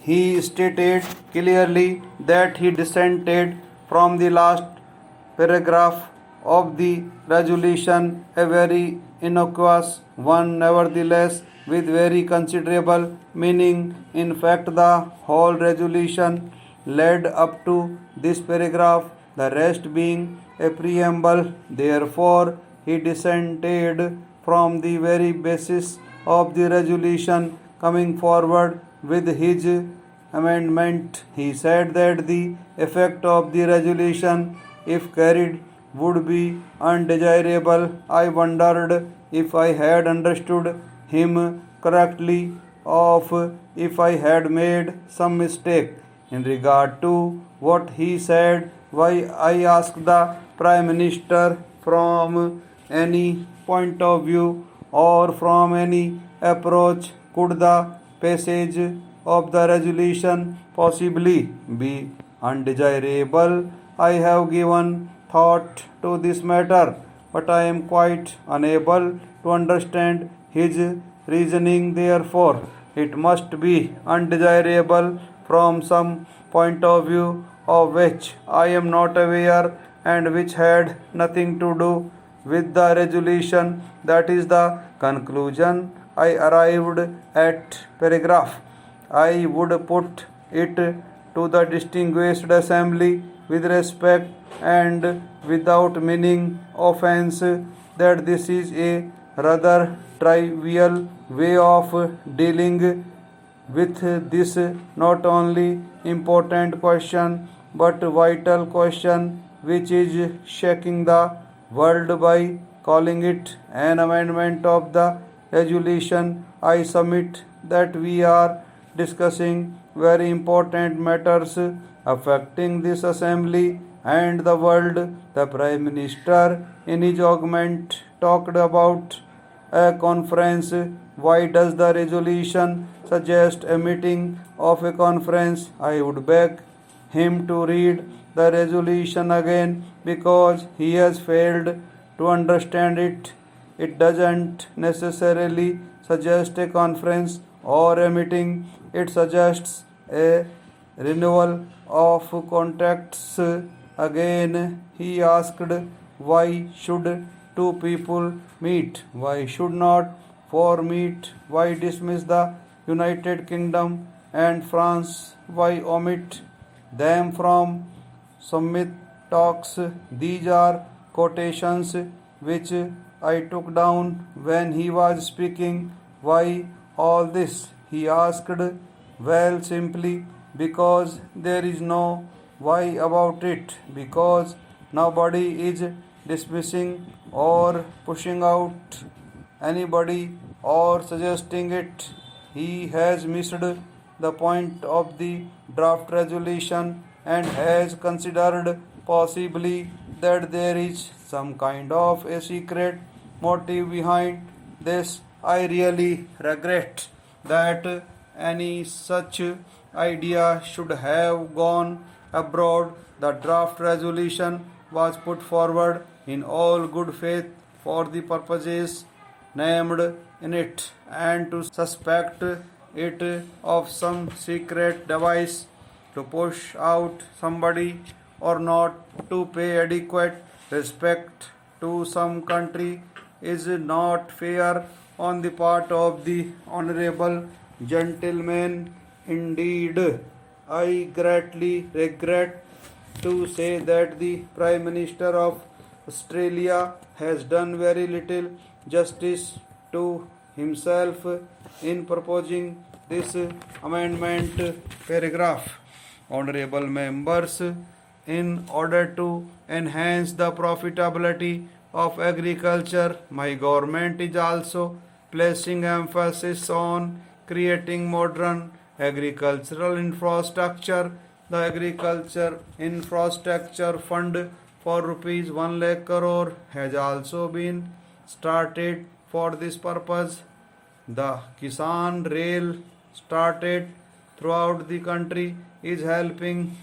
He stated clearly that he dissented from the last paragraph of the resolution, a very innocuous one, nevertheless, with very considerable meaning. In fact, the whole resolution led up to this paragraph, the rest being a preamble. Therefore, he dissented from the very basis of the resolution, coming forward with his amendment. He said that the effect of the resolution, if carried, would be undesirable. I wondered if I had understood him correctly, of if I had made some mistake in regard to what he said. Why, I asked the Prime Minister, from any point of view or from any approach could the passage of the resolution possibly be undesirable? I have given thought to this matter, but I am quite unable to understand his reasoning. Therefore, it must be undesirable from some point of view of which I am not aware and which had nothing to do with the resolution. That is the conclusion I arrived at. Paragraph. I would put it to the distinguished assembly with respect and without meaning offense that this is a rather trivial way of dealing with this not only important question but vital question which is shaking the world, by calling it an amendment of the resolution. I submit that we are discussing very important matters affecting this assembly and the world. The Prime Minister in his argument talked about a conference. Why does the resolution suggest a meeting of a conference? I would beg him to read the resolution again because he has failed to understand it. It doesn't necessarily suggest a conference or a meeting, it suggests a renewal of contacts. Again, he asked, why should two people meet? Why should not four meet? Why dismiss the United Kingdom and France? Why omit them from summit talks? These are quotations which I took down when he was speaking. Why all this? He asked. Well, simply because there is no why about it, because nobody is dismissing or pushing out anybody or suggesting it. He has missed the point of the draft resolution and has considered possibly that there is some kind of a secret motive behind this. I really regret that any such idea should have gone abroad. The draft resolution was put forward in all good faith for the purposes named in it, and to suspect it of some secret device to push out somebody or not to pay adequate respect to some country is not fair on the part of the honorable gentleman. Indeed, I greatly regret to say that the Prime Minister of Australia has done very little justice to himself in proposing this amendment. Paragraph. Honorable members, in order to enhance the profitability of agriculture, my government is also placing emphasis on creating modern agricultural infrastructure. The Agriculture Infrastructure Fund for rupees 1 lakh crore has also been started for this purpose. The Kisan Rail, started throughout the country, is helping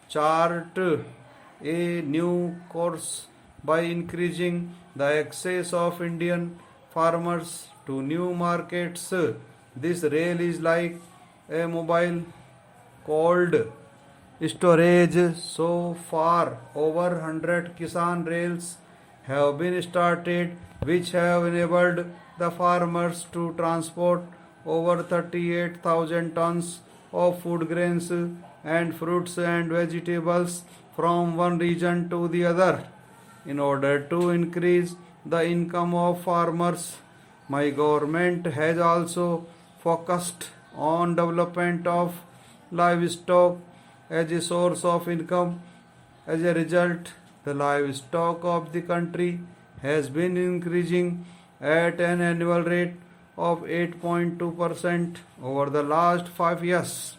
chart a new course by increasing the access of Indian farmers to new markets. This rail is like a mobile cold storage. So far, over 100 Kisan rails have been started, which have enabled the farmers to transport over 38,000 tons of food grains and fruits and vegetables from one region to the other. In order to increase the income of farmers, my government has also focused on development of livestock as a source of income. As a result, the livestock of the country has been increasing at an annual rate of 8.2% over the last 5 years.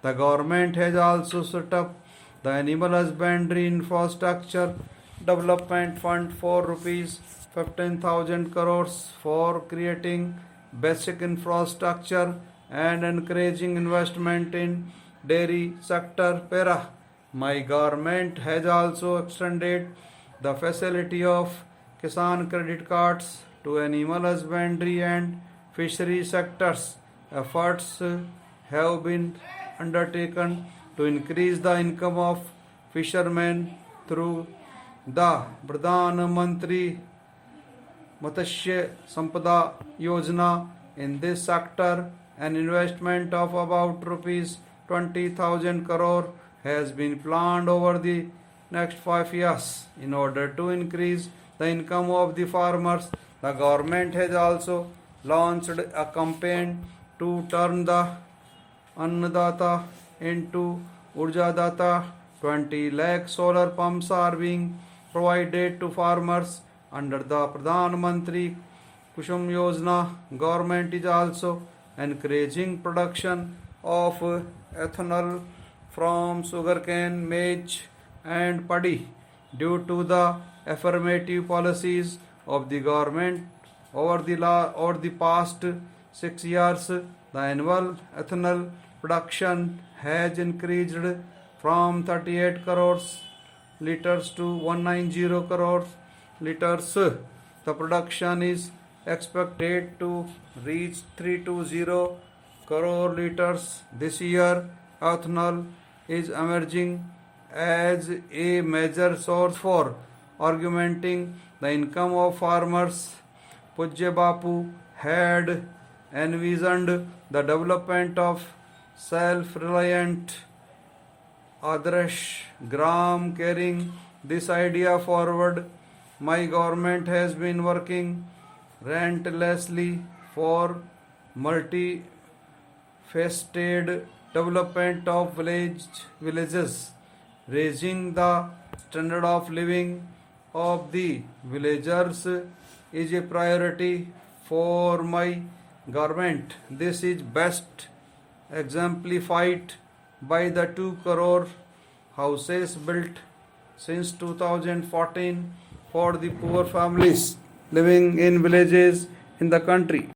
The government has also set up the Animal Husbandry Infrastructure Development Fund for rupees 15,000 crores for creating basic infrastructure and encouraging investment in dairy sector. Para. My government has also extended the facility of Kisan credit cards to animal husbandry and fishery sectors. Efforts have been undertaken to increase the income of fishermen through the Pradhan Mantri Matsya Sampada Yojana. In this sector, an investment of about rupees 20,000 crore has been planned over the next 5 years. In order to increase the income of the farmers, the government has also launched a campaign to turn the Annadata into Urjadata. 20 lakh solar pumps are being provided to farmers under the Pradhan Mantri Kusum Yojana. Government is also encouraging production of ethanol from sugarcane, maize and paddy. Due to the affirmative policies of the government over the past 6 years, the annual ethanol production has increased from 38 crores liters to 190 crores liters. The production is expected to reach 320 crore liters this year. Ethanol is emerging as a major source for augmenting the income of farmers. Pujya Bapu had envisioned the development of self-reliant Adarsh Gram. Carrying this idea forward, my government has been working relentlessly for multifaceted development of villages. Raising the standard of living of the villagers is a priority for my government. This is best exemplified by the 2 crore houses built since 2014 for the poor families living in villages in the country.